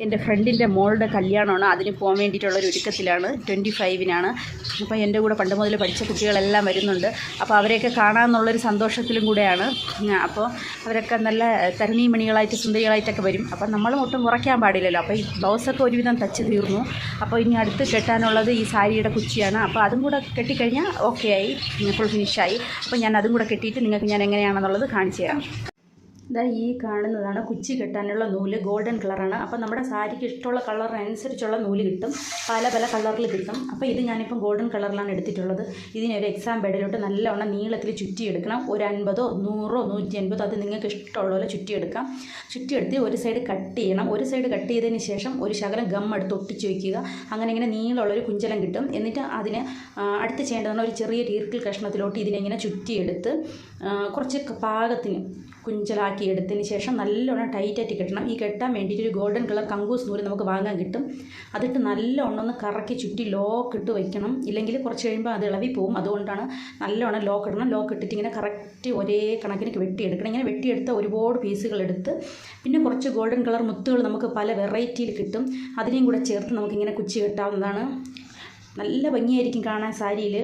എൻ്റെ ഫ്രണ്ടിൻ്റെ മോളുടെ കല്യാണമാണ്. അതിന് പോകാൻ വേണ്ടിയിട്ടുള്ളൊരു ഒരുക്കത്തിലാണ്. 25-നാണ്. അപ്പോൾ എൻ്റെ കൂടെ പണ്ട് മുതൽ പഠിച്ച കുട്ടികളെല്ലാം വരുന്നുണ്ട്. അപ്പോൾ അവരെയൊക്കെ കാണാമെന്നുള്ളൊരു സന്തോഷത്തിലും കൂടെയാണ്. അപ്പോൾ അവരൊക്കെ നല്ല തരുണീമണികളായിട്ട് സുന്ദരികളായിട്ടൊക്കെ വരും. അപ്പോൾ നമ്മളും ഒട്ടും കുറയ്ക്കാൻ പാടില്ലല്ലോ. അപ്പോൾ ഈ ബ്ലൗസൊക്കെ ഒരുവിധം തച്ച് തീർന്നു. അപ്പോൾ ഇനി അടുത്ത് കെട്ടാനുള്ളത് ഈ സാരിയുടെ കുച്ചിയാണ്. അപ്പോൾ അതും കൂടെ കെട്ടിക്കഴിഞ്ഞാൽ ഓക്കെ ആയി, ഫുൾ ഫിനിഷായി. അപ്പോൾ ഞാൻ അതും കൂടെ കെട്ടിയിട്ട് നിങ്ങൾക്ക് ഞാൻ എങ്ങനെയാണെന്നുള്ളത് കാണിച്ചു തരാം. ഇതാ ഈ കാണുന്നതാണ് കുച്ചി കെട്ടാനുള്ള നൂല്. ഗോൾഡൻ കളറാണ്. അപ്പോൾ നമ്മുടെ സാരിക്ക് ഇഷ്ടമുള്ള കളറിനനുസരിച്ചുള്ള നൂല് കിട്ടും. പല പല കളറിൽ കിട്ടും. അപ്പോൾ ഇത് ഞാനിപ്പം ഗോൾഡൻ കളറിലാണ് എടുത്തിട്ടുള്ളത്. ഇതിനൊരു എക്സാം ബെഡിലോട്ട് നല്ലവണ്ണം നീളത്തിൽ ചുറ്റിയെടുക്കണം. ഒരു 50, 100, 150 അത് നിങ്ങൾക്ക് ഇഷ്ടമുള്ള പോലെ ചുറ്റിയെടുക്കാം. ചുറ്റിയെടുത്ത് ഒരു സൈഡ് കട്ട് ചെയ്യണം. ഒരു സൈഡ് കട്ട് ചെയ്തതിന് ശേഷം ഒരു ശകലം ഗം എടുത്ത് ഒട്ടിച്ച് വയ്ക്കുക. അങ്ങനെ ഇങ്ങനെ നീളമുള്ളൊരു കുഞ്ചലം കിട്ടും. എന്നിട്ട് അതിന് അടുത്ത് ചെയ്യേണ്ടതാണ് ഒരു ചെറിയ ഈർക്കിൽ കഷ്ണത്തിലോട്ട് ഇതിനെങ്ങനെ ചുറ്റിയെടുത്ത് കുറച്ച് പാകത്തിന് കുഞ്ചലാക്കി എടുത്തതിന് ശേഷം നല്ലോണം ടൈറ്റായിട്ട് കെട്ടണം. ഈ കെട്ടാൻ വേണ്ടിയിട്ട് ഒരു ഗോൾഡൻ കളർ കങ്കൂസ് നൂല് നമുക്ക് വാങ്ങാൻ കിട്ടും. അതിട്ട് നല്ലോണം ഒന്ന് കറക്കി ചുറ്റി ലോക്ക് ഇട്ട് വയ്ക്കണം. ഇല്ലെങ്കിൽ കുറച്ച് കഴിയുമ്പോൾ അത് ഇളവി പോവും. അതുകൊണ്ടാണ് നല്ലോണം ലോക്ക് ഇടണം. ലോക്ക് ഇട്ടിട്ട് ഇങ്ങനെ കറക്റ്റ് ഒരേ കണക്കിന് വെട്ടിയെടുക്കണം. ഇങ്ങനെ വെട്ടിയെടുത്ത ഒരുപാട് പീസുകൾ എടുത്ത് പിന്നെ കുറച്ച് ഗോൾഡൻ കളർ മുത്തുകൾ നമുക്ക് പല വെറൈറ്റിയിൽ കിട്ടും. അതിനെയും കൂടെ ചേർത്ത് നമുക്കിങ്ങനെ കുച്ചി കെട്ടാവുന്നതാണ്. നല്ല ഭംഗിയായിരിക്കും കാണാൻ സാരിയിൽ.